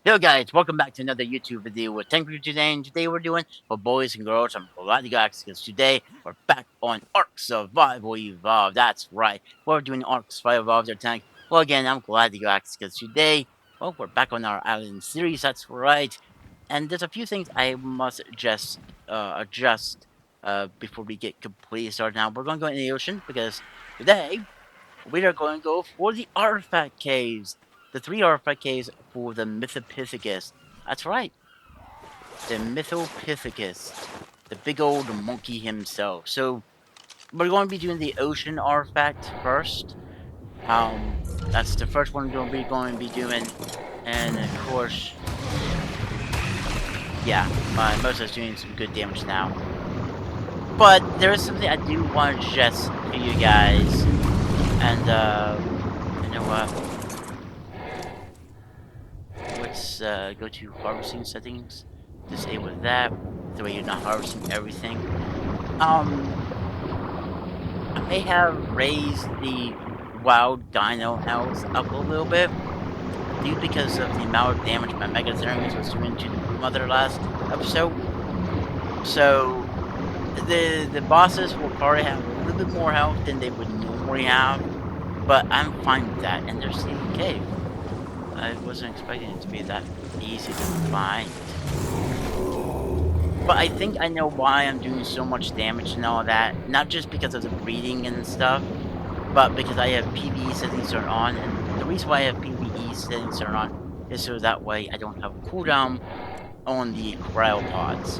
Hello guys, welcome back to another YouTube video with Tank Review today, and today we're doing for boys and girls. I'm glad you guys because today we're back on ARK Survival Evolved. That's right, we're doing ARK Survival Evolved, their tank. Well, again, I'm glad you guys because today, well, we're back on our island series. That's right, and there's a few things I must just adjust before we get completely started. Now we're going to go in the ocean because today we are going to go for the artifact caves. The 3 artifact caves for the Mythopithecus. That's right, the Mythopithecus. The big old monkey himself. So, we're going to be doing the ocean artifact first. That's the first one we're going to be doing. And, of course, yeah, my Mosa's doing some good damage now. But, there is something I do want to suggest to you guys. And, you know what? Let's go to harvesting settings, disable that, the way you're not harvesting everything. I may have raised the wild dino health up a little bit, due because of the amount of damage my Mega Thermus was doing to the Mother last episode. So, the bosses will probably have a little bit more health than they would normally have, but I'm fine with that, and there's the cave. I wasn't expecting it to be that easy to find. But I think I know why I'm doing so much damage and all that. Not just because of the breeding and stuff, but because I have PvE settings turned on. And the reason why I have PvE settings turned on is so that way I don't have a cooldown on the cryopods.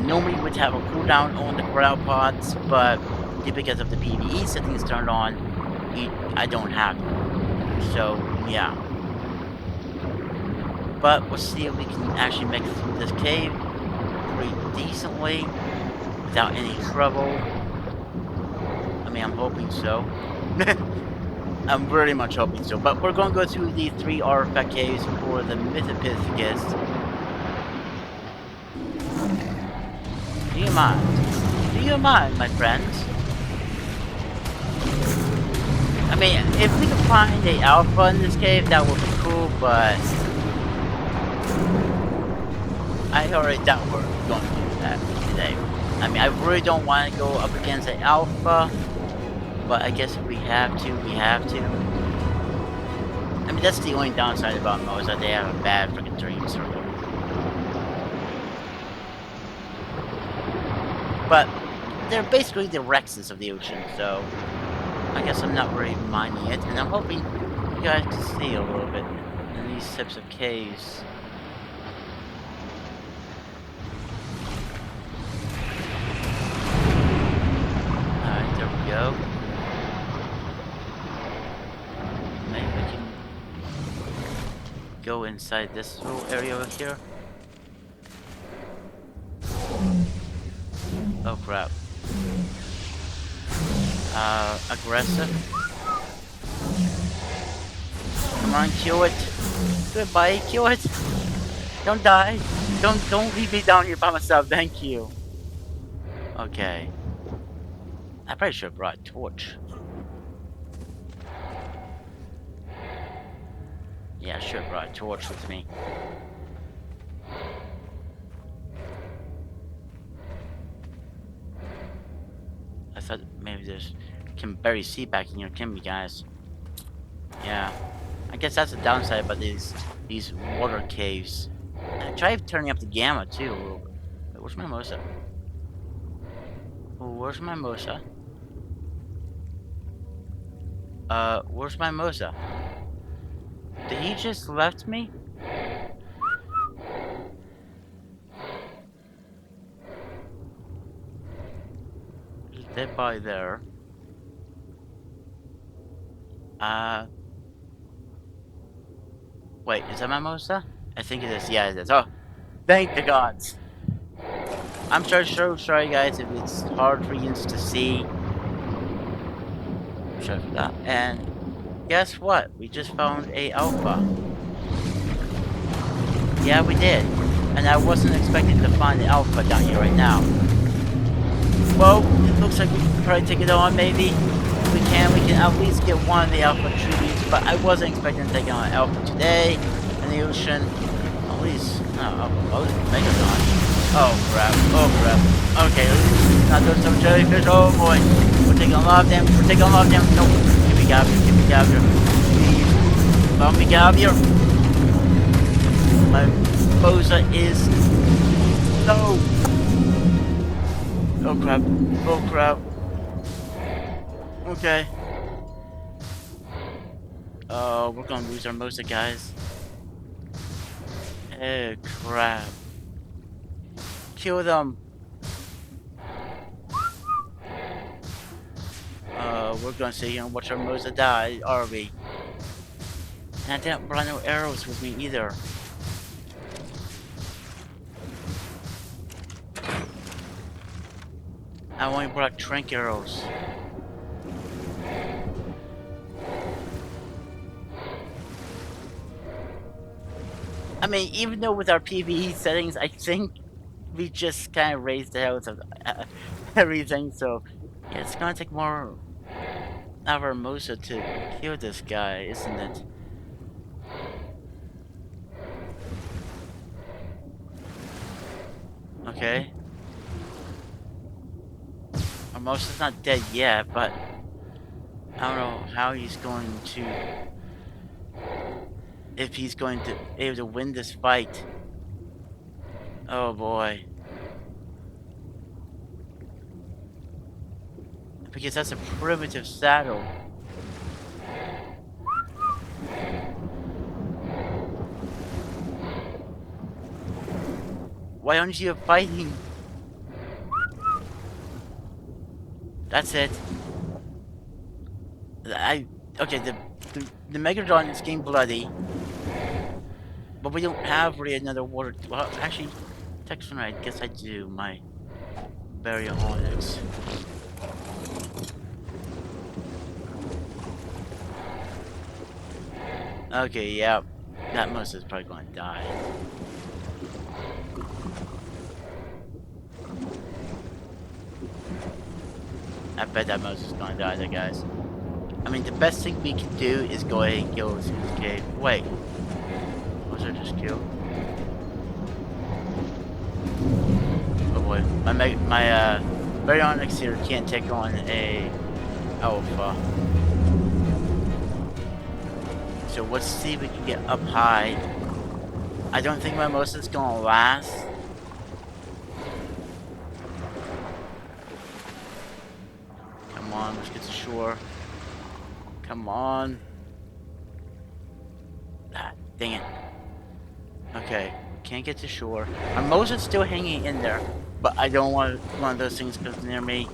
Normally would have a cooldown on the cryopods, but because of the PvE settings turned on, I don't have it. So, yeah. But we'll see if we can actually make it through this cave pretty decently without any trouble. I mean, I'm hoping so. I'm very much hoping so. But we're going to go through the 3 artifact caves for the Mythopithecus. Do you mind? Do you mind, my friends? I mean, if we can find a alpha in this cave, that would be cool, but I already doubt we're going to do that today. I mean, I really don't want to go up against an alpha, but I guess if we have to, we have to. I mean, that's the only downside about Mosa. They have a bad freaking dream circle. But they're basically the Rexes of the ocean, so I guess I'm not really minding it, and I'm hoping you guys can see a little bit in these types of caves. Go. Maybe we can go inside this little area over here. Oh crap. Aggressive. Come on, kill it. Goodbye, kill it. Don't die. Don't leave me down here by myself, thank you. Okay. I probably should have brought a torch. Yeah, I should have brought a torch with me. I thought maybe there's... can barely see back in here, can we, guys? Yeah. I guess that's the downside about these water caves. I tried turning up the gamma, too. Wait, where's my Mosa? Oh, where's my Mosa? Where's my Mosa? Did he just left me? He's dead by there. Wait, is that my Mosa? I think it is. Yeah, it is. Oh, thank the gods. I'm so sorry, guys, if it's hard for you to see. Sorry for that. And guess what? We just found a alpha. Yeah, we did. And I wasn't expecting to find the alpha down here right now. Well, it looks like we can probably take it on, maybe. If we can at least get one of the alpha tributes, but I wasn't expecting to take on an alpha today. And the ocean. At least, oh, Megalon. Oh crap, oh crap. Okay, not those some jellyfish. Oh boy. We're taking a lot of damage, we're taking a lot of damage. No, get me out of here, get me out of here. Please, let me get out of here. My Boza is... No! Oh crap, oh crap. Okay. We're gonna lose our Mosa, guys. Oh crap. Kill them. We're gonna sit here and watch our Mosa die, are we? And I didn't bring no arrows with me either. I only brought trank arrows. I mean, even though with our PvE settings, I think we just kind of raised the health of everything, so yeah, it's gonna take more out of our Mosa to kill this guy, isn't it? Okay. Our Mosa's not dead yet, but I don't know how he's going to... if he's going to be able to win this fight. Oh boy. Because that's a primitive saddle. Why aren't you fighting? That's it. Okay, the Megatron is getting bloody. But we don't have really another water... Well, actually, Texan, I guess I do. My Baryonyx. Okay, yeah. That Mosa is probably going to die. I bet that Mosa is going to die there, guys. I mean, the best thing we can do is go ahead and kill this cave. Wait. Was I just killed? Oh boy. My Baryonyx here can't take on a Alpha. So let's see if we can get up high. I don't think my Mosa's gonna last. Come on, let's get to shore. Come on. Ah, dang it. Okay, can't get to shore. Our Mosa's still hanging in there, but I don't want one of those things goes near me.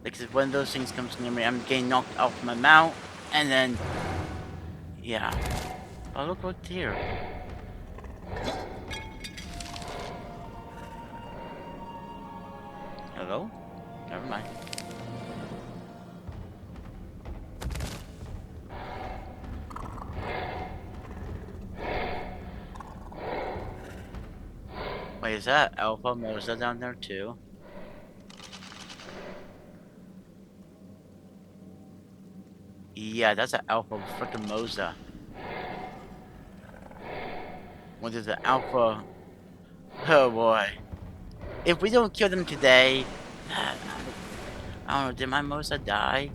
Because if one of those things comes near me, I'm getting knocked off my mount, and then, yeah. Oh, look what's here. Hello? Never mind. Wait, is that Alpha Mosa down there too? Yeah, that's an Alpha freaking Mosa. What is an Alpha? Oh boy. If we don't kill them today, I don't know, did my Mosa die?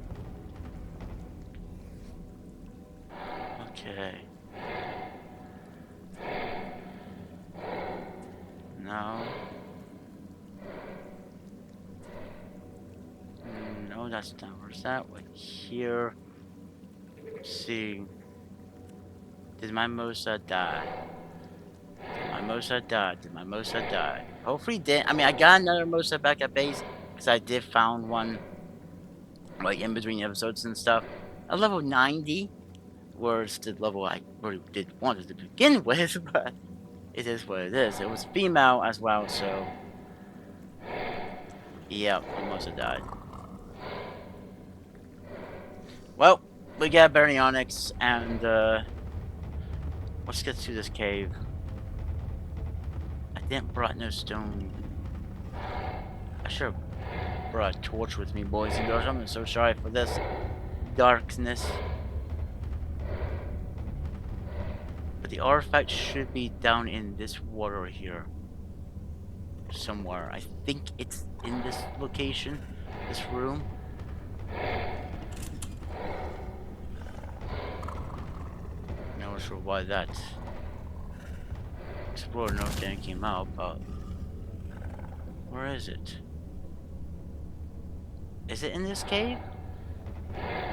Okay. No. No, that's not. Where's that? Like here. Let's see. Did my Mosa die? Did my Mosa die? Did my Mosa die? Hopefully did. I mean, I got another Mosa back at base because I did found one like in between episodes and stuff. A level 90, whereas the level I really did want it to begin with, but it is what it is. It was female as well, so yeah, my Mosa died. Well, we got Baryonyx, and let's get to this cave. I didn't brought no stone. I should have brought a torch with me, boys and girls. I'm so sorry for this. darkness. But the artifact should be down in this water here. Somewhere. I think it's in this location. This room. Not sure why that explorer note came out, but where is it? Is it in this cave?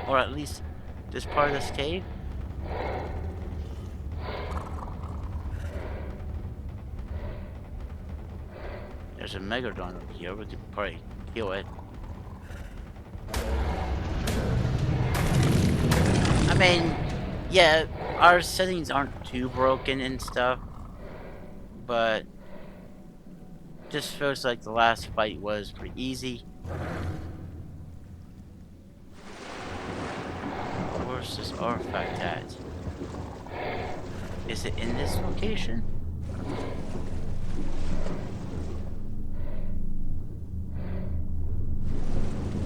Or at least this part of this cave? There's a Megalodon over here. We could probably kill it. I mean, yeah, our settings aren't too broken and stuff, but just feels like the last fight was pretty easy. Where's this artifact at? Is it in this location?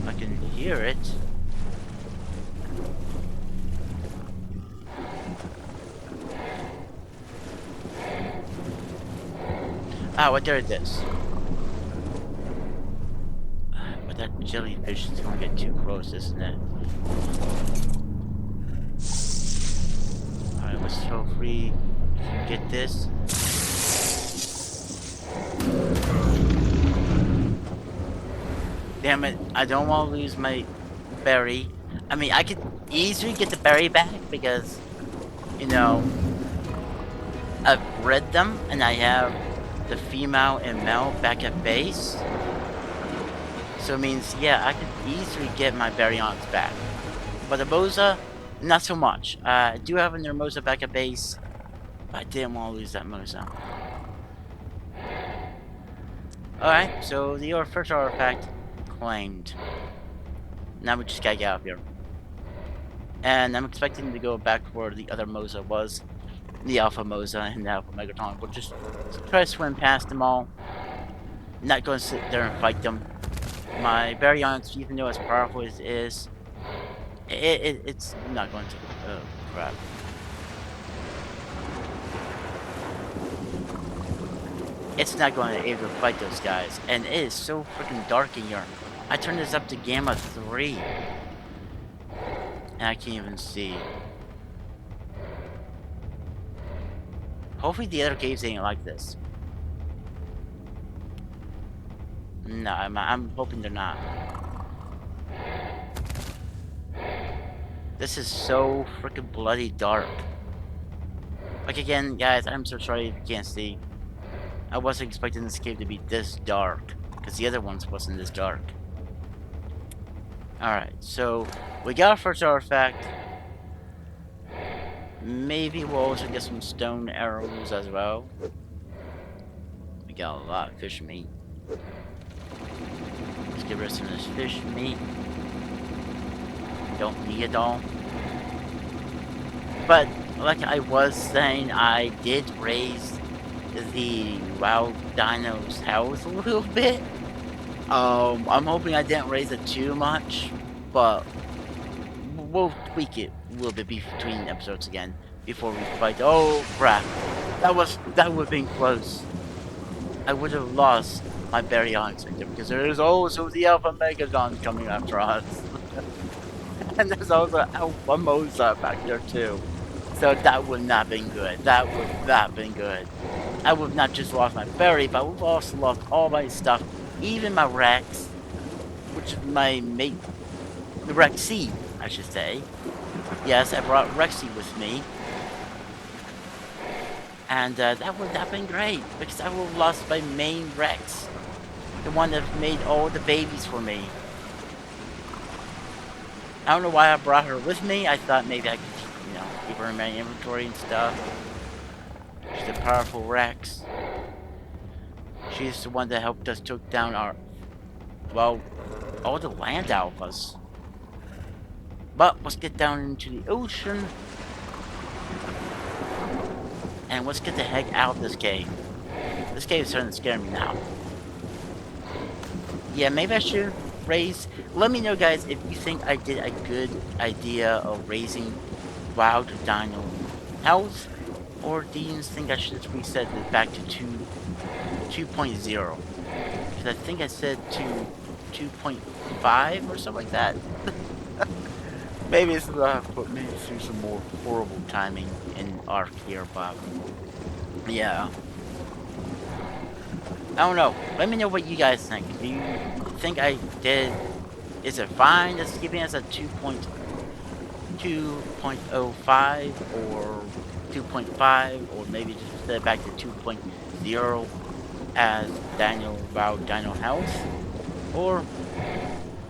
I can hear it. Ah, what there it is. But that jellyfish is gonna get too close, isn't it? Alright, let's hopefully get this. Damn it, I don't want to lose my berry. I mean, I could easily get the berry back because, you know, I've bred them and I have the female and male back at base. So it means, yeah, I could easily get my baryons back. But the Moza, not so much. I do have another Moza back at base, but I didn't want to lose that Moza. Alright, so the first artifact claimed. Now we just gotta get out of here. And I'm expecting to go back where the other Moza was. The Alpha Moza and the Alpha Megatron. We'll just try to swim past them all. Not going to sit there and fight them. My Baryons, even though as powerful as it is, it's not going to. Oh, crap. It's not going to be able to fight those guys. And it is so freaking dark in here. I turned this up to Gamma 3. And I can't even see. Hopefully the other caves ain't like this. No, I'm hoping they're not. This is so freaking bloody dark. Like again, guys, I'm so sorry if you can't see. I wasn't expecting this cave to be this dark. Because the other ones wasn't this dark. Alright, so we got our first artifact. Maybe we'll also get some stone arrows as well. We got a lot of fish meat. Let's get rid of some of this fish meat. Don't need it all. But like I was saying, I did raise the wild dino's health a little bit. I'm hoping I didn't raise it too much, but we'll tweak it a little bit between episodes again before we fight. Oh crap! That would have been close. I would have lost my baryons right there because there is also the Alpha Megalodon coming after us, and there's also Alpha Moza back there too. So that would not have been good. That would not have been good. I would have not just lost my berry, but I would have also lost all my stuff, even my Rex, which is my mate, the Rexy, I should say. Yes, I brought Rexy with me. And that would have been great, because I would have lost my main Rex. The one that made all the babies for me. I don't know why I brought her with me. I thought maybe I could, you know, keep her in my inventory and stuff. She's a powerful Rex. She's the one that helped us take down our, well, all the land alphas. But let's get down into the ocean. And let's get the heck out of this cave. This cave is starting to scare me now. Yeah, maybe I should raise. Let me know, guys, if you think I did a good idea of raising wild dino health, or do you think I should just reset it back to 2.0? Because I think I said to 2.5 or something like that. Maybe it's put me through some more horrible timing in ARK here, but yeah. I don't know. Let me know what you guys think. Do you think I did? Is it fine just keeping us at 2.05 or 2.5, or maybe just set it back to 2.0 as Daniel Wow Dino Health? Or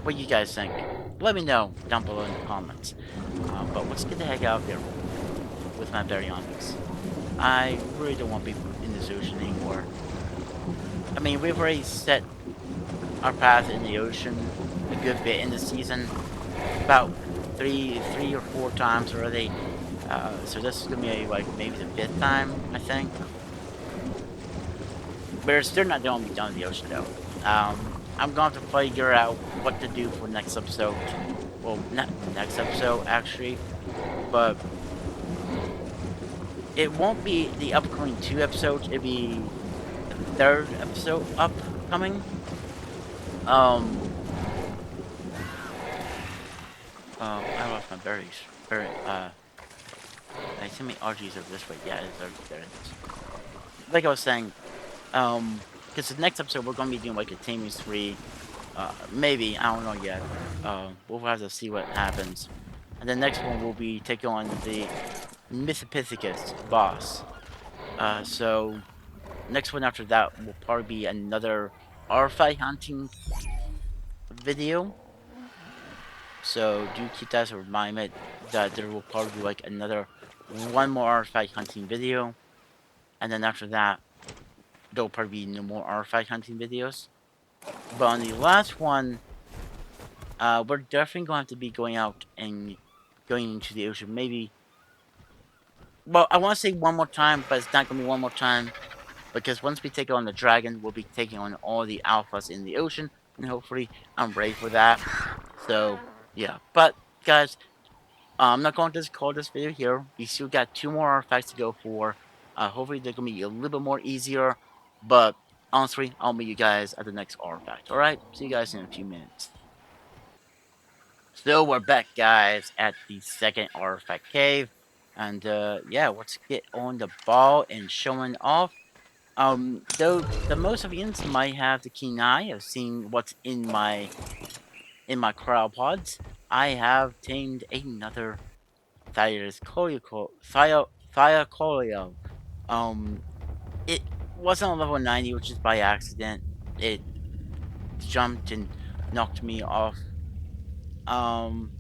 what you guys think? Let me know down below in the comments. But let's get the heck out of here with my baryonyx. I really don't want to be in this ocean anymore. I mean, we've already set our path in the ocean a good bit in the season, about three or four times already. So this is gonna be like maybe the fifth time, I think. We're still not gonna be done with the ocean though. I'm going to figure out what to do for next episode. Well, not next episode actually, but it won't be the upcoming 2 episodes. It'll be the 3rd episode upcoming. I lost my berries. I think my RGs are this way. Yeah, there it is. Like I was saying, because the next episode we're gonna be doing like a Taming 3. Maybe, I don't know yet. We'll have to see what happens. And the next one will be taking on the Mythopithecus boss. So next one after that will probably be another R5 hunting video. So do keep that as a reminder that there will probably be like one more R5 hunting video. And then after that, there'll probably be no more R5 hunting videos. But on the last one, we're definitely going to have to be going out and going into the ocean. Maybe, well, I want to say one more time, but it's not going to be one more time. Because once we take on the dragon, we'll be taking on all the alphas in the ocean. And hopefully, I'm ready for that. So, yeah. But, guys, I'm not going to just call this video here. We still got 2 more artifacts to go for. Hopefully, they're going to be a little bit more easier. But, honestly, I'll meet you guys at the next artifact. Alright? See you guys in a few minutes. So, we're back, guys, at the second artifact cave. And, yeah, let's get on the ball and showing off. Though the most of you might have the keen eye of seeing what's in my cryopods, I have tamed another Thylacoleo. It wasn't on level 90, which is by accident. It jumped and knocked me off, in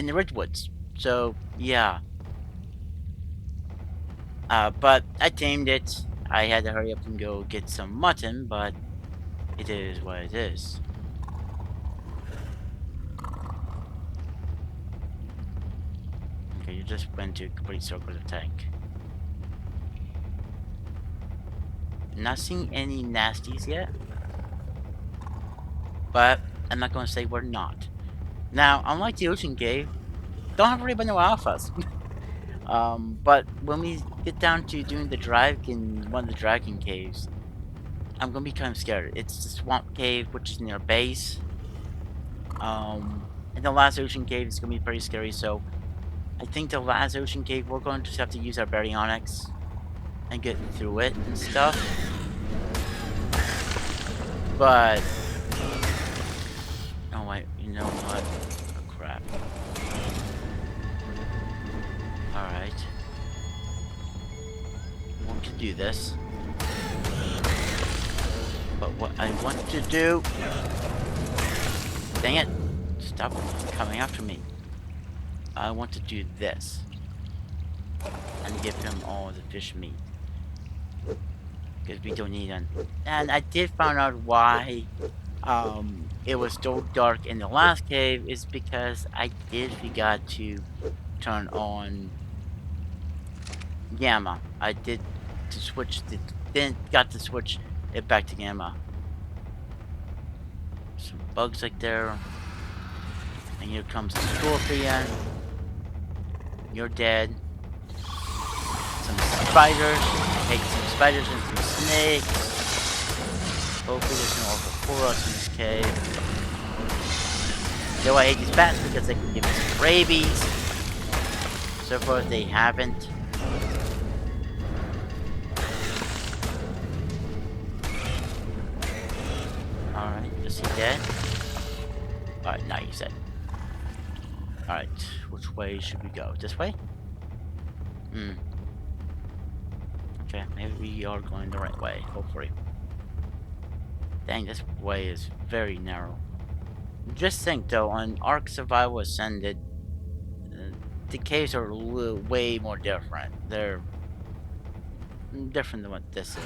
the Ridgewoods. So, yeah. But I tamed it. I had to hurry up and go get some mutton, but it is what it is. Okay, you just went to complete circle of tank. Not seeing any nasties yet. But I'm not gonna say we're not. Now, unlike the ocean cave, don't have really been no alphas. But when we get down to doing the drive in one of the dragon caves, I'm gonna be kind of scared. It's the swamp cave, which is near base. And the last ocean cave is gonna be pretty scary, so I think the last ocean cave we're going to just have to use our baryonyx and get through it and stuff. But oh wait, you know what? Oh crap. Alright. I want to do this. But what I want to do... Dang it! Stop coming after me. I want to do this. And give him all the fish meat. Because we don't need any. And I did find out why it was so dark in the last cave is because I did forgot to turn on gamma. I did to switch the then got to switch it back to gamma. Some bugs like there. And here comes a scorpion. You're dead. Some spiders. Take some spiders and some snakes. Hopefully there's no overpour us in this cave. Though I hate these bats because they can give us rabies. So far they haven't. Alright, is he dead? Alright, now he's dead. Alright, which way should we go? This way? Okay, maybe we are going the right way, hopefully. Dang, this way is very narrow. Just think though, on Ark Survival Ascended, the caves are way more different. They're different than what this is.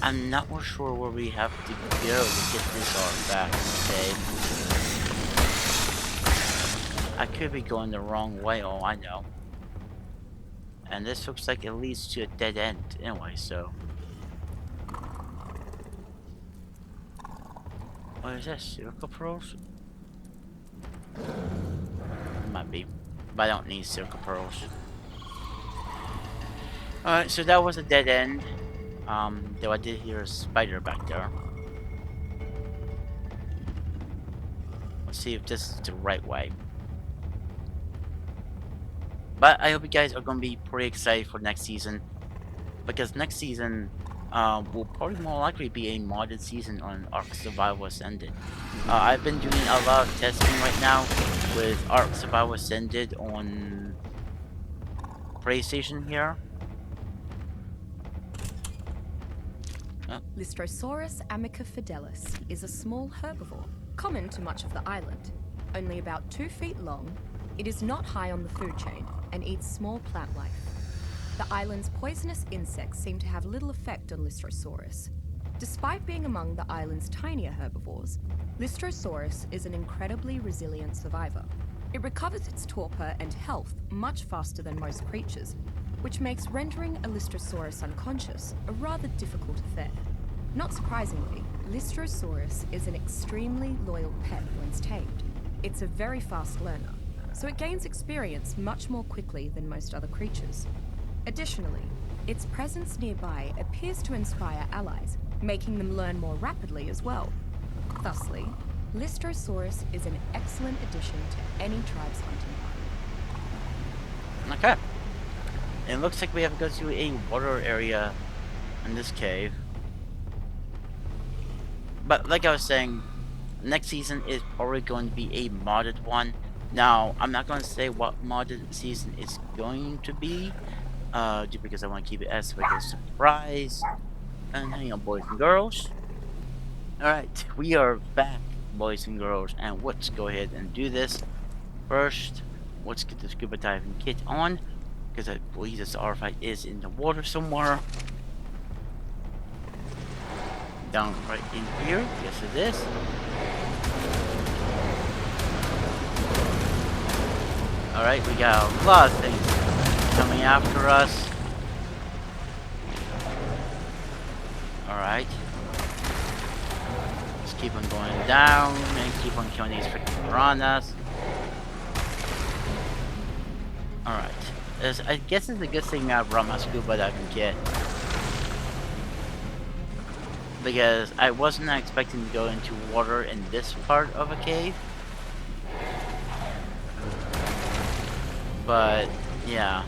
I'm not more sure where we have to go to get this artifact today. I could be going the wrong way, oh I know. And this looks like it leads to a dead end anyway, so. What is this? Circle pearls? Might be. But I don't need circle pearls. Alright, so that was a dead end. Though I did hear a spider back there. Let's see if this is the right way. But I hope you guys are going to be pretty excited for next season. Because next season will probably more likely be a modded season on Ark Survival Ascended. I've been doing a lot of testing right now with Ark Survival Ascended on PlayStation here. Lystrosaurus amica fidelis is a small herbivore, common to much of the island. Only about 2 feet long, it is not high on the food chain and eats small plant life. The island's poisonous insects seem to have little effect on Lystrosaurus. Despite being among the island's tinier herbivores, Lystrosaurus is an incredibly resilient survivor. It recovers its torpor and health much faster than most creatures, which makes rendering a Lystrosaurus unconscious a rather difficult affair. Not surprisingly, Lystrosaurus is an extremely loyal pet once tamed. It's a very fast learner, so it gains experience much more quickly than most other creatures. Additionally, its presence nearby appears to inspire allies, making them learn more rapidly as well. Thusly, Lystrosaurus is an excellent addition to any tribe's hunting party. Okay. It looks like we have to go to a water area in this cave. But like I was saying, next season is probably going to be a modded one. Now, I'm not going to say what modded season is going to be, just because I want to keep it as like a surprise. And hang on, boys and girls. Alright, we are back, boys and girls, and let's go ahead and do this. First, let's get the scuba diving kit on, because I believe this artifact is in the water somewhere. Down right in here, yes it is. Alright, we got a lot of things coming after us. Alright. Let's keep on going down and keep on killing these freaking piranhas. Alright. I guess it's a good thing I brought my scuba diving kit. Because I wasn't expecting to go into water in this part of a cave. But, yeah.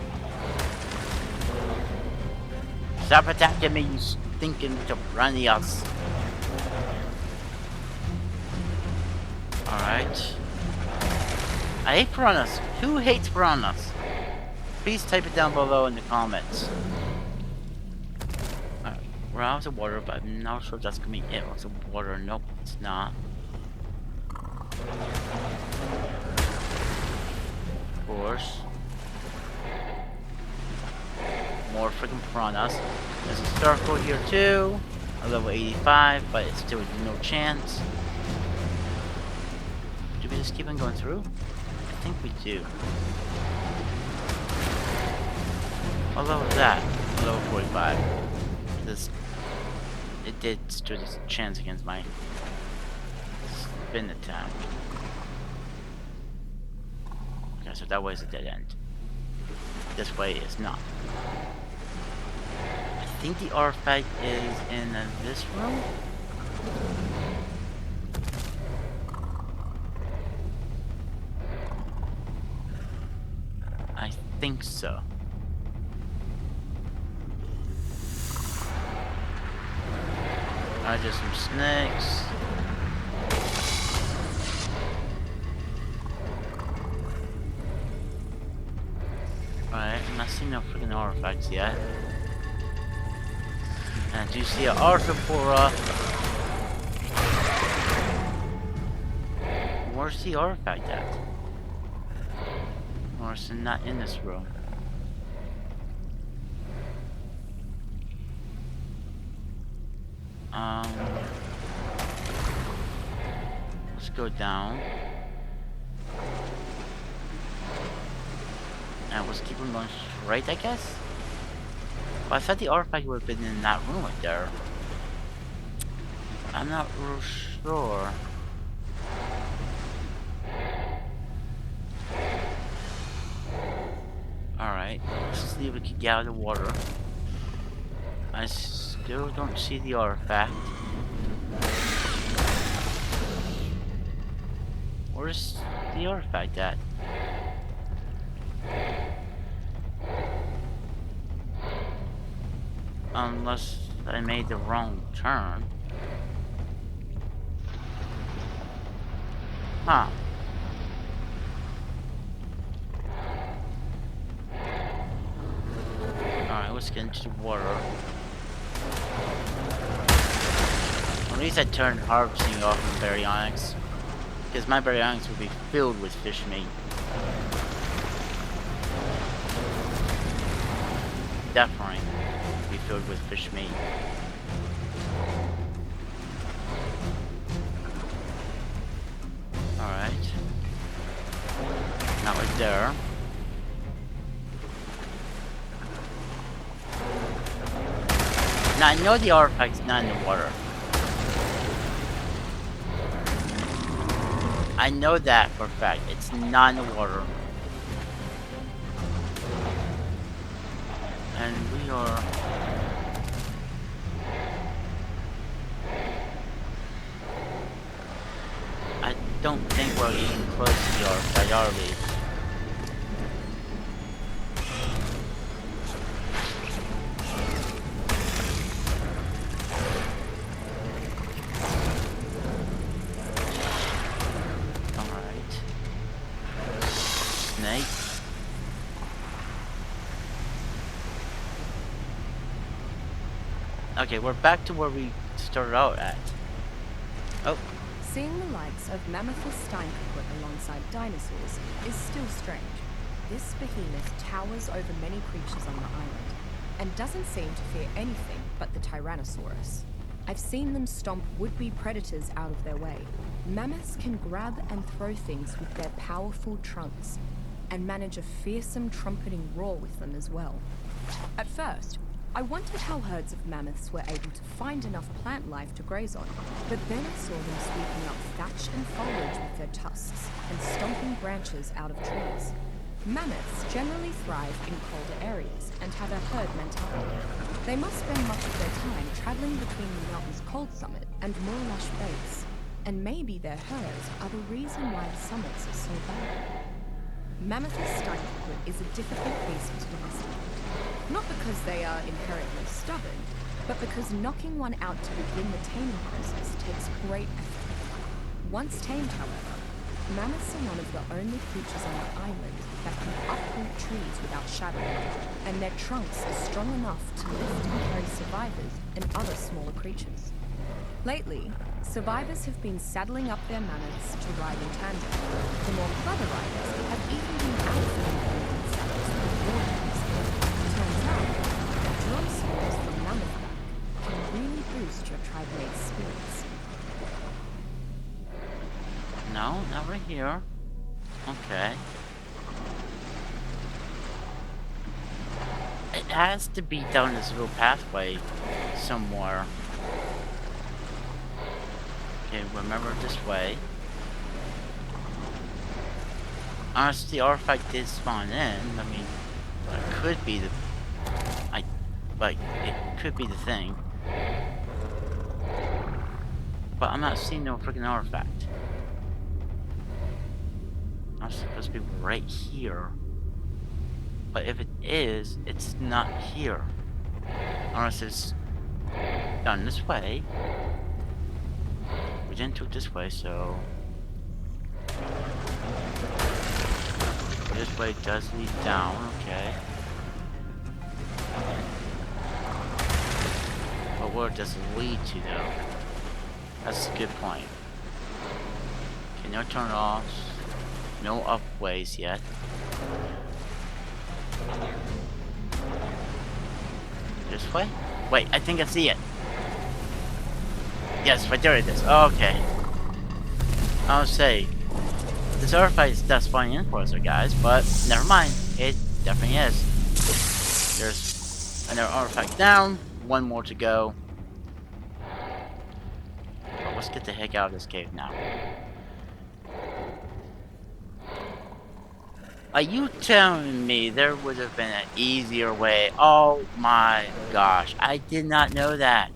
Stop attacking me, you stinking piranhas. Alright. I hate piranhas. Who hates piranhas? Please type it down below in the comments. Alright, we're out of water, but I'm not sure if that's gonna be it. It's water. Nope, it's not. Of course. More freaking piranhas. There's a circle here too. A level 85, but it's still no chance. Do we just keep on going through? I think we do. What level is that? Level 45. This it did stood a chance against my spin attack. Okay, so that way is a dead end. This way is not. I think the artifact is in this room. I think so. Just some snakes. Alright, I'm not seeing no freaking artifacts yet. And I do see an Arthropora. Where's the artifact at? Or is it not in this room? Let's go down. And let's keep on going straight, I guess? But I thought the artifact would have been in that room right there. I'm not real sure. Alright, let's see if we can get out of the water. I still don't see the artifact. Where's the artifact at? Unless I made the wrong turn. Huh. Alright, let's get into the water. At least I turned harvesting off of baryonyx. Because my baryonyx will be filled with fish meat. Definitely be filled with fish meat. Alright. Now we're there. Now I know the artifact's not in the water. I know that for a fact. It's not in the water. And we are... I don't think we're even close to the artifact, are we? Okay, we're back to where we started out at. Oh. Seeing the likes of Mammothus steinkaput alongside dinosaurs is still strange. This behemoth towers over many creatures on the island, and doesn't seem to fear anything but the Tyrannosaurus. I've seen them stomp would-be predators out of their way. Mammoths can grab and throw things with their powerful trunks, and manage a fearsome trumpeting roar with them as well. At first, I wondered how herds of mammoths were able to find enough plant life to graze on, but then I saw them sweeping up thatch and foliage with their tusks and stomping branches out of trees. Mammoths generally thrive in colder areas and have a herd mentality. They must spend much of their time traveling between the mountain's cold summit and more lush base, and maybe their herds are the reason why the summits are so bad. Mammothus steinkaput is a difficult beast to domesticate. Not because they are inherently stubborn, but because knocking one out to begin the taming process takes great effort. Once tamed, however, mammoths are one of the only creatures on the island that can uproot trees without shattering, and their trunks are strong enough to lift and carry survivors and other smaller creatures. Lately, survivors have been saddling up their mammoths to ride in tandem. The more clever riders have even been outfitting them with saddles with warnings. Turns out, drum swords from mammoth back can really boost your tribe-mate's spirits. No, not right here. Okay. It has to be down this little pathway somewhere. Okay, remember this way. Honestly, the artifact did spawn in. I mean, it could be the... it could be the thing. But I'm not seeing no freaking artifact. I'm supposed to be right here. But if it is, it's not here. Unless it's done this way. We didn't do it this way, so... This way does lead down, okay. But where does it lead to, though? That's a good point. Okay, no turn offs. No upways yet. This way? Wait, I think I see it. Yes, right there it is. Okay. I'll say, this artifact is not spawning in for us, guys, but never mind. It definitely is. There's another artifact down. One more to go. But let's get the heck out of this cave now. Are you telling me there would have been an easier way? Oh my gosh, I did not know that.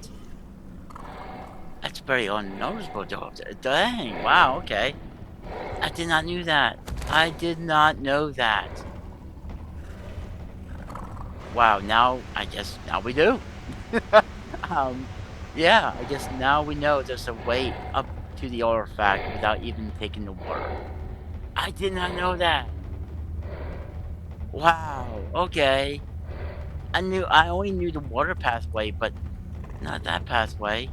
That's very unnoticeable, though. Dang, wow, okay. I did not know that. I did not know that. Wow, I guess now we do. um, yeah, I guess now we know there's a way up to the artifact without even taking the water. I did not know that. Wow, okay. I only knew the water pathway, but not that pathway.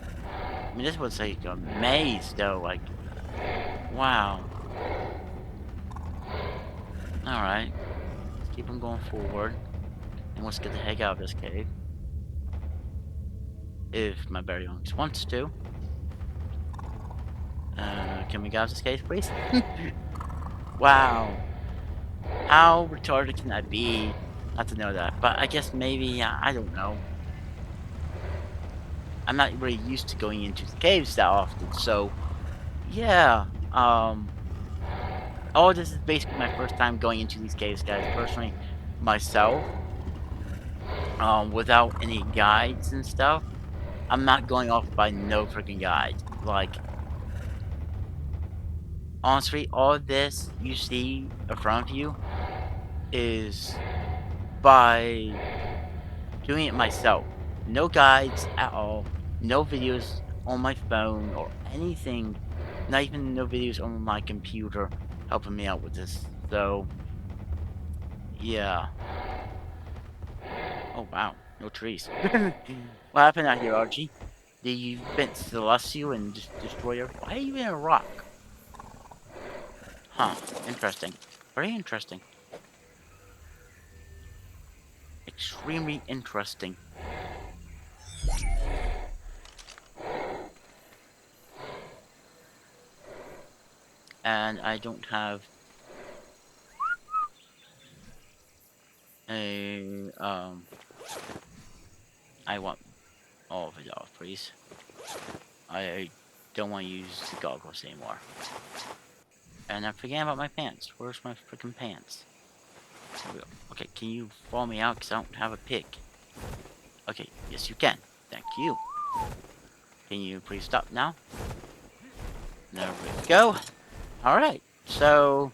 I mean, this was like a maze, though. Like, wow. Alright. Let's keep on going forward. And let's get the heck out of this cave. If my berry onks wants to. Can we get out of this cave, please? Wow. How retarded can I be not to know that? But I guess maybe, I don't know. I'm not really used to going into the caves that often, so... Yeah, oh, this is basically my first time going into these caves, guys. Personally, myself, without any guides and stuff. I'm not going off by no freaking guide. Like, honestly, all this you see in front of you is by doing it myself. No guides at all. No videos on my phone or anything. Not even no videos on my computer helping me out with this. So, yeah. Oh, wow. No trees. What happened out here, Archie? Did you vent Celestial and just destroy everything? Why are you in a rock? Huh. Interesting. Very interesting. Extremely interesting. And I don't have a, I want all of it off, please. I don't want to use the goggles anymore. And I'm forgetting about my pants. Where's my freaking pants? There we go. Okay, can you follow me out? Because I don't have a pick. Okay, yes you can. Thank you. Can you please stop now? There we go. Alright, so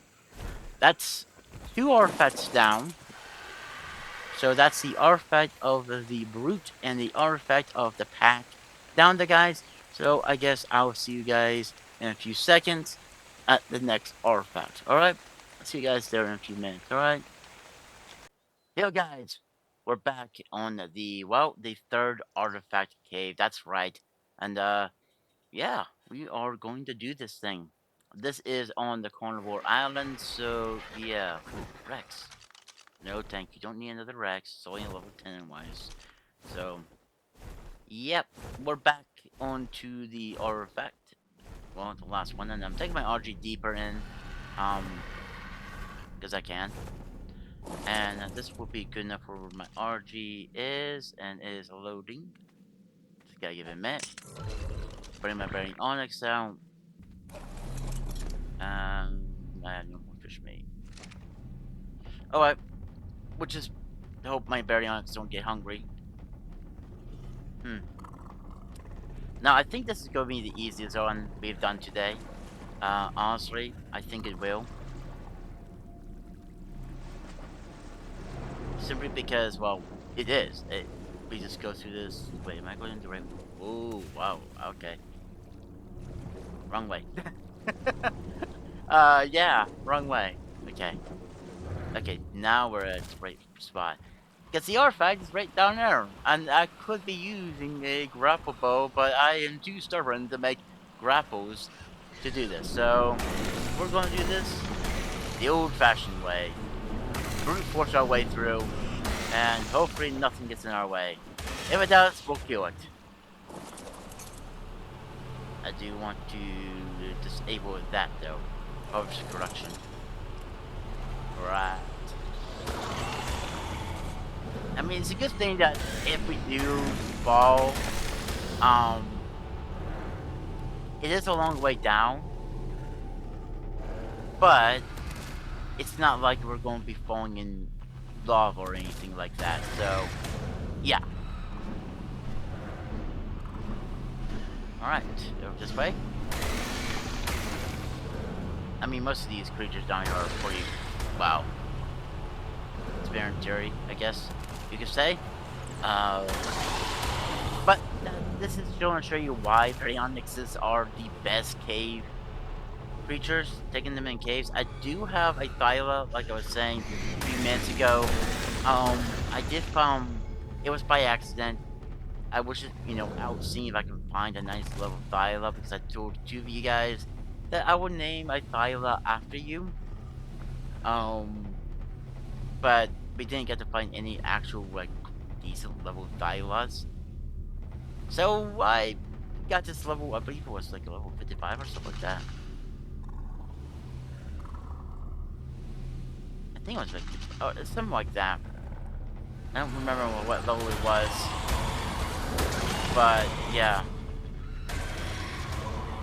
that's 2 artifacts down. So that's the artifact of the brute and the artifact of the pack down there, guys. So I guess I'll see you guys in a few seconds at the next artifact. Alright? I'll see you guys there in a few minutes. Alright? Yo, guys. We're back on the third artifact cave. That's right. And, yeah, we are going to do this thing. This is on the Carnivore Island, so, yeah. Ooh, Rex. No, thank you. Don't need another Rex. It's only a level 10 and wise. So, yep. We're back onto the artifact. Well, the last one. And I'm taking my RG deeper in. Because I can. And this will be good enough for where my RG is. And it is loading. Just gotta give it a minute. Putting my berry onyx down. I have no more fish meat. Alright, we'll just hope my baryonyx don't get hungry. Hmm. Now, I think this is going to be the easiest one we've done today. Honestly, I think it will. Simply because, well, it is. We just go through this. Wait, am I going the right? Oh, wow. Okay. Wrong way. Yeah, wrong way. Okay. Okay, now we're at the right spot. Because the artifact is right down there, and I could be using a grapple bow, but I am too stubborn to make grapples to do this. So, we're going to do this the old-fashioned way. Brute force our way through, and hopefully nothing gets in our way. If it does, we'll kill it. I do want to disable that, though. Harvest production. Right. I mean, it's a good thing that if we do fall, it is a long way down, but it's not like we're going to be falling in lava or anything like that, so, yeah. Alright, over this way. I mean, most of these creatures down here are pretty, wow. It's very jury, I guess you could say. But this is going to show you why baryonyxes are the best cave creatures, taking them in caves. I do have a Thyla, like I was saying a few minutes ago. I did found, it was by accident. I was just, out seeing if I can find a nice level Thyla, because I told two of you guys that I would name a Thyla after you. But we didn't get to find any actual, like, decent level Thylas. So I got this level, I believe it was like a level 55 or something like that. I think it was like, oh, it's something like that. I don't remember what level it was. But, yeah.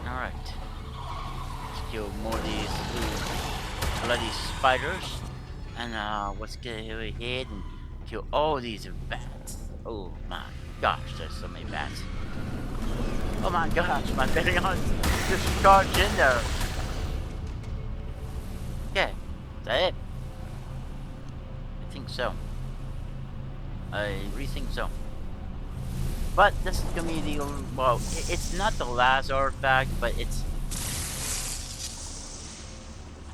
Alright. Let's kill more of these bloody spiders. And, let's get ahead and kill all these bats. Oh my gosh, there's so many bats. Oh my gosh, my baryonyx just charged in there. Okay, is that it? I think so. I really think so. But this is gonna be the, well, it's not the last artifact, but it's,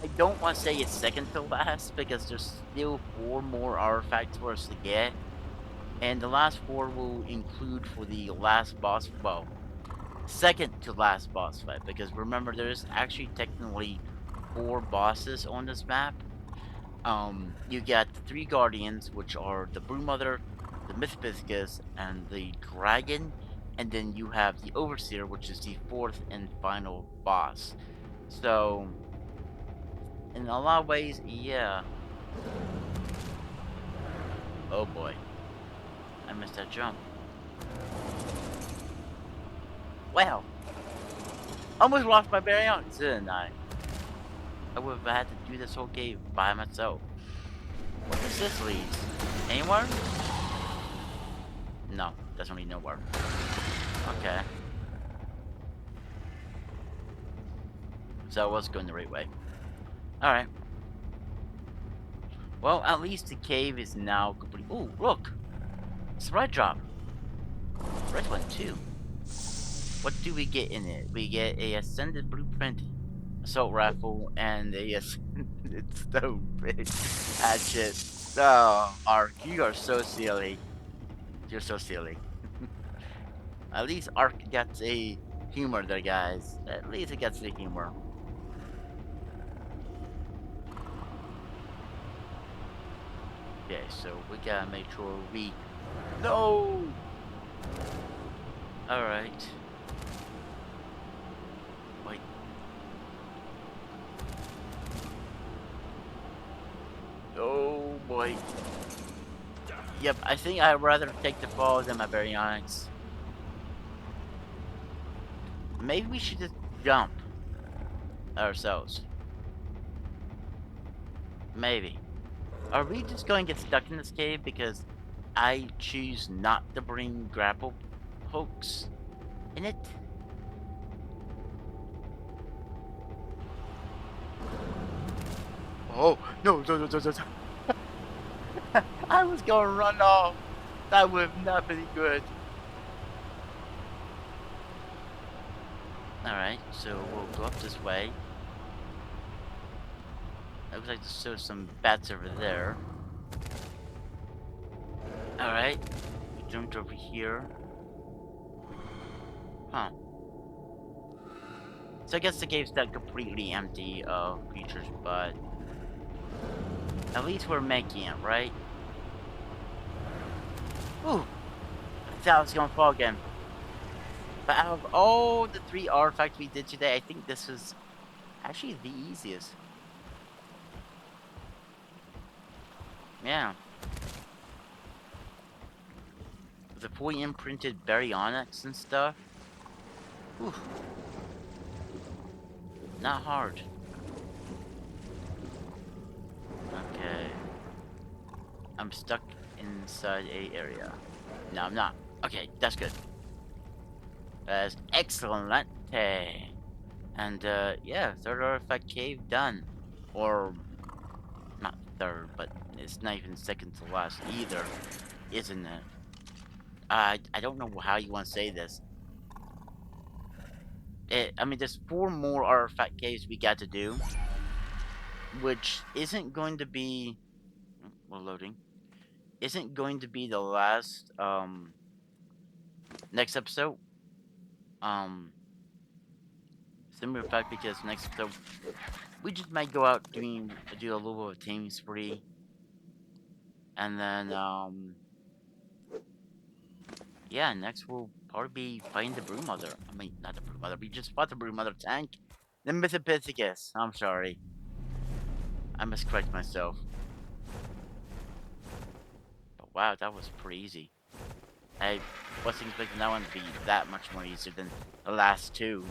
I don't want to say it's second to last, because there's still 4 more artifacts for us to get. And the last 4 will include for the last boss, well, second to last boss fight, because remember, there's actually technically 4 bosses on this map. You got the 3 guardians, which are the Broodmother, the Mythbiscus, and the dragon, and then you have the Overseer, which is the 4th and final boss. So, in a lot of ways, yeah. Oh boy, I missed that jump. Well, almost lost my baryonyx, didn't I? I would have had to do this whole game by myself. Where does this lead? Anywhere? No, doesn't lead nowhere. Okay. So I was going the right way. Alright. Well, at least the cave is now complete. Ooh, look! It's a red drop. Red one, too. What do we get in it? We get a Ascended Blueprint Assault Rifle and a Ascended Stonefish Hatchet. Oh, Ark, you are so silly. You're so silly. At least Ark gets a humor there, guys. At least it gets the humor. Okay, so we gotta make sure we... No! Alright. Wait. Oh boy. Yep, I think I'd rather take the fall than my baryonyx. Maybe we should just jump ourselves. Maybe. Are we just going to get stuck in this cave because I choose not to bring grapple hooks in it? Oh, no, no, no, no, no, no. I was going to run off. That would have not been good. Alright, so we'll go up this way. Looks like there's some bats over there. Alright, we jumped over here. Huh. So I guess the cave's not completely empty of creatures, but at least we're making it, right? Ooh! I thought I was gonna fall again. But out of all the 3 artifacts we did today, I think this was actually the easiest. Yeah. The fully imprinted baryonyx and stuff. Ooh. Not hard. Okay. I'm stuck inside a area. No, I'm not. Okay, that's good. That's excellent. And, yeah, third artifact cave done. Or, not third, but it's not even second to last either, isn't it? I don't know how you want to say this. I mean, there's 4 more artifact caves we got to do, which isn't going to be... We're loading. Isn't going to be the last, next episode. Um, Similar fact because next episode, we just might go out do a little bit of taming spree. And then, yeah, next we'll probably be fighting the Brood Mother. I mean, not the Brood Mother. We just fought the Brood Mother tank. The Mythopithecus. I'm sorry. I must correct myself. But wow, that was pretty easy. I wasn't expecting that one to be that much more easier than the last 2.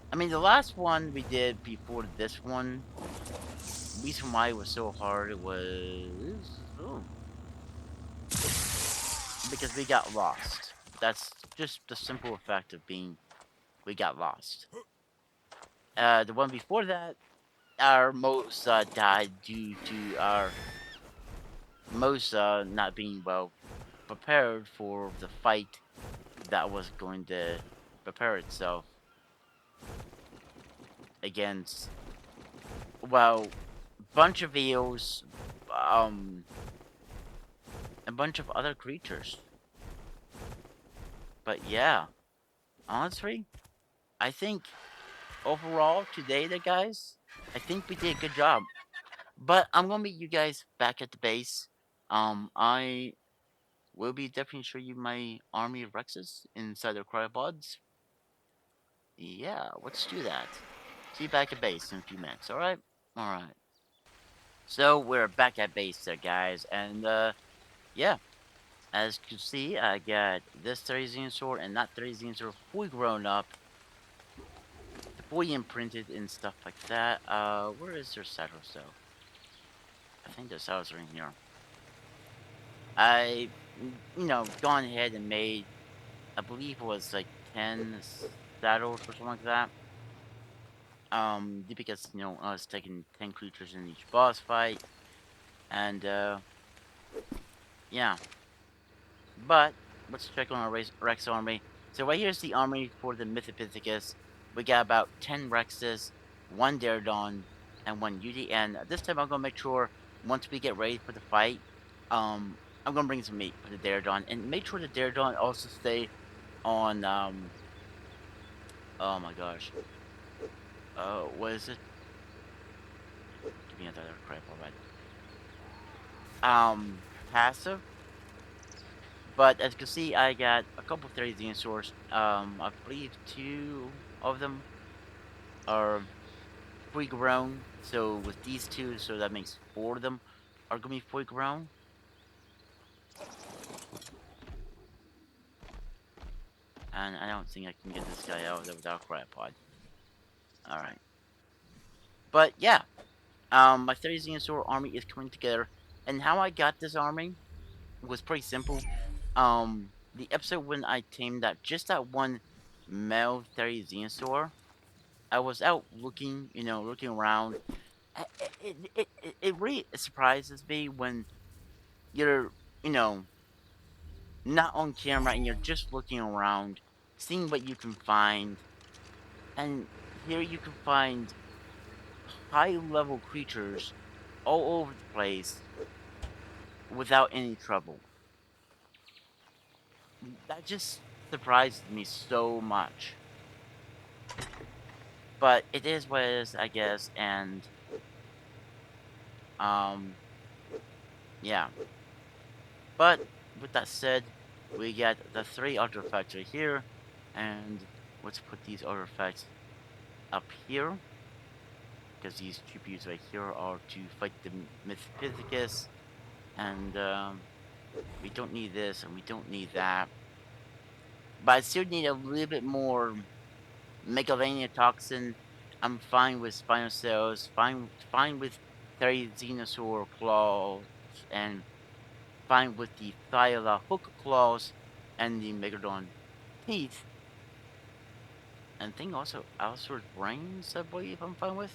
I mean, the last one we did before this one, the reason why it was so hard was... Ooh, because we got lost. That's just the simple fact of being... We got lost. The one before that, our Mosa died due to our Mosa not being well prepared for the fight that was going to prepare itself against, well, bunch of eels, um, a bunch of other creatures. But yeah, honestly, I think overall today, the guys, I think we did a good job. But I'm gonna meet you guys back at the base. I will be definitely show you my army of Rexes inside their cryopods. Yeah, let's do that. See you back at base in a few minutes, alright? Alright. So we're back at base there, guys, and yeah. As you can see, I got this 30 sword and that 30 sword fully grown up, fully imprinted and stuff like that. Where is their saddles though? I think the saddles are in here. I, gone ahead and made, I believe it was like 10 saddles or something like that. Because, I was taking 10 creatures in each boss fight. And, yeah. But, let's check on our Rex army. So right here's the army for the Mythopithecus. We got about 10 Rexes, 1 Daredon, and 1 Yeti. And this time I'm going to make sure, once we get ready for the fight, I'm going to bring some meat for the Daredon. And make sure the Daredon also stay on, oh my gosh. What is it? Give me another crap, alright. Passive. But as you can see, I got a couple of 30 dinosaurs. I believe 2 of them are fully grown. So with these 2, so that makes 4 of them are gonna be fully grown. And I don't think I can get this guy out of there without Crabpod. Alright. But yeah, my 30 Xenosaur army is coming together. And how I got this army was pretty simple. The episode when I tamed that just that one male 30 Xenosaur, I was out looking, looking around. It really surprises me when you're, you know, not on camera and you're just looking around, seeing what you can find. And here you can find high level creatures all over the place without any trouble. That just surprises me so much. But it is what it is, I guess, and um yeah. But with that said, we get the three artifacts right here, and let's put these artifacts up here, because these GPUs right here are to fight the Mythpithecus, and we don't need this, and we don't need that. But I still need a little bit more Megalania Toxin. I'm fine with Spinosaurus, fine with Therizinosaur Claws, and fine with the Thyla Hook Claws, and the Megalodon Teeth. And I think also Allosaurus Brains, I believe I'm fine with.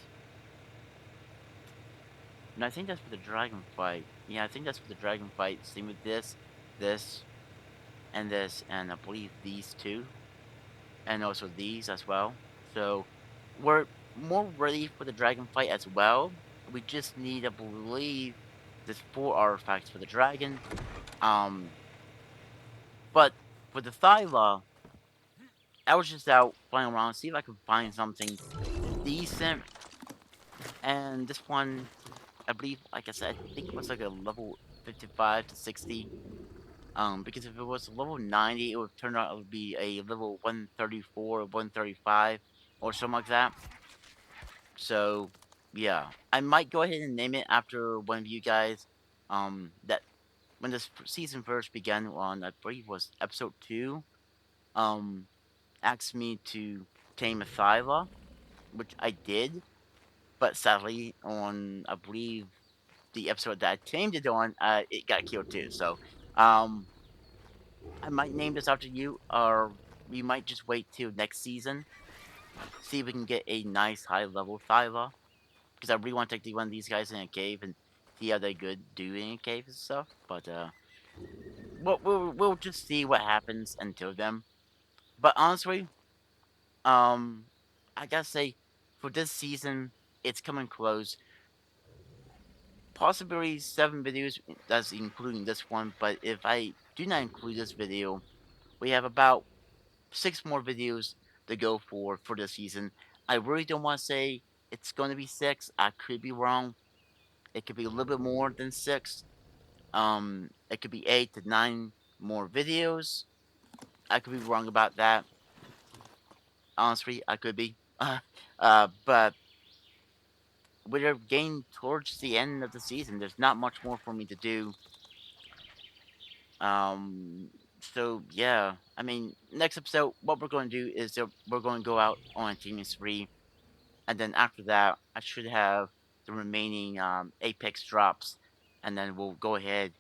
And I think that's for the dragon fight. Yeah, I think that's for the dragon fight. Same with this, and this, and I believe these two. And also these as well. So we're more ready for the dragon fight as well. We just need, I believe, this 4 artifacts for the dragon. Um, but for the Thyla, I was just out playing around, see if I could find something decent. And this one, I believe, like I said, I think it was like a level 55 to 60. Because if it was a level 90, it would turn out it would be a level 134, 135, or something like that. So, yeah, I might go ahead and name it after one of you guys. That when this season first began on, I believe was episode 2. Um, asked me to tame a Thyla, which I did, but sadly, on I believe the episode that I tamed it on, it got killed too. So, um, I might name this after you, or we might just wait till next season, see if we can get a nice high level Thyla. Because I really want to take one of these guys in a cave and see how they good do in a cave and stuff. But we'll just see what happens until then. But honestly, um, I gotta say, for this season, it's coming close. Possibly 7 videos, that's including this one. But if I do not include this video, we have about 6 more videos to go for this season. I really don't want to say it's going to be 6. I could be wrong. It could be a little bit more than 6. It could be 8 to 9 more videos. I could be wrong about that. Honestly, I could be. But we're getting towards the end of the season. There's not much more for me to do. Um, so yeah, I mean, next episode, what we're going to do is that we're going to go out on a team spree, and then after that, I should have the remaining Apex drops, and then we'll go ahead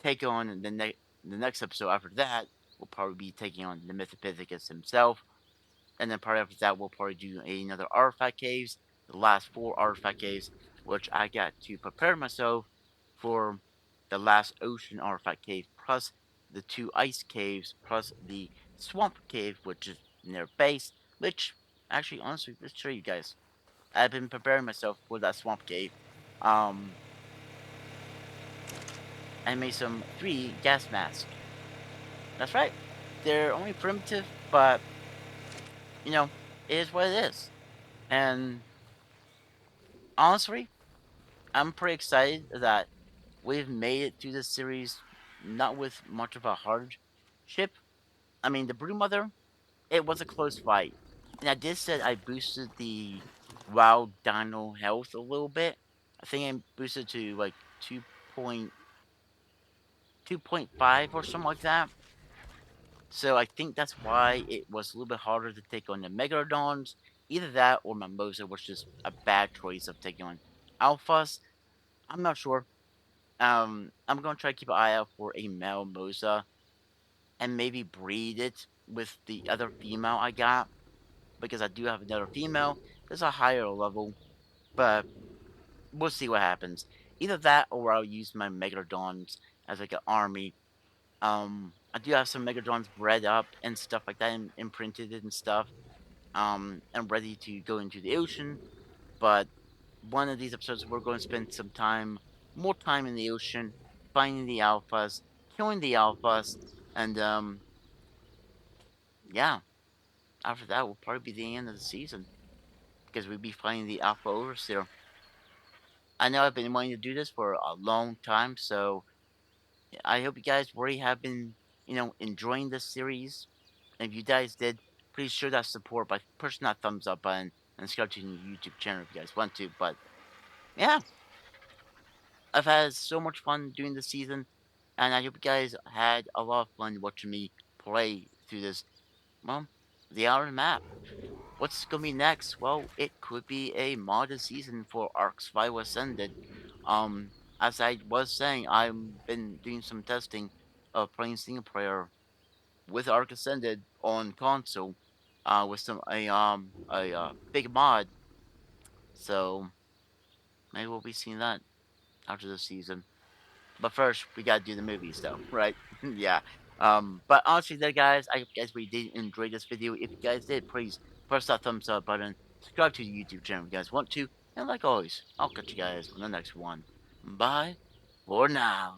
take on the next episode after that. We'll probably be taking on the Mythopithecus himself, and then part after that, we'll probably do another artifact caves, the last 4 artifact caves, which I got to prepare myself for the last ocean artifact cave, plus the 2 ice caves, plus the swamp cave, which is near base, which, actually, honestly, let's show you guys. I've been preparing myself for that swamp cave. Um, I made some 3 gas masks. That's right. They're only primitive, but, it is what it is. And honestly, I'm pretty excited that we've made it through this series not with much of a hardship. I mean, the Broodmother, it was a close fight. And I did say I boosted the wild dino health a little bit. I think I boosted to like 2.2.5 or something like that. So I think that's why it was a little bit harder to take on the Megalodons. Either that or Mimosa was just a bad choice of taking on alphas. I'm not sure. I'm gonna try to keep an eye out for a male Mosa and maybe breed it with the other female I got because I do have another female that's a higher level, but we'll see what happens. Either that or I'll use my Megalodons as like an army. I do have some Megalodons bred up and stuff like that and imprinted and stuff. And ready to go into the ocean, but one of these episodes we're going to spend some time, more time in the ocean, finding the alphas, killing the alphas, and yeah, after that will probably be the end of the season because we'll be finding the alpha overseer. I know I've been wanting to do this for a long time, so I hope you guys really have been, enjoying this series. And if you guys did, please show that support by pushing that thumbs up button and subscribe to the YouTube channel if you guys want to. But yeah, I've had so much fun doing this season, and I hope you guys had a lot of fun watching me play through this, well, the island map. What's gonna be next? Well, it could be a modded season for Ark Survival Ascended. As I was saying, I've been doing some testing of playing single player with Ark Ascended on console, with a big mod. So maybe we'll be seeing that after the season. But first, we gotta do the movies, though, right? Yeah. But honestly, there, guys, I hope you guys really did enjoy this video. If you guys did, please press that thumbs up button, subscribe to the YouTube channel if you guys want to, and like always, I'll catch you guys on the next one. Bye for now.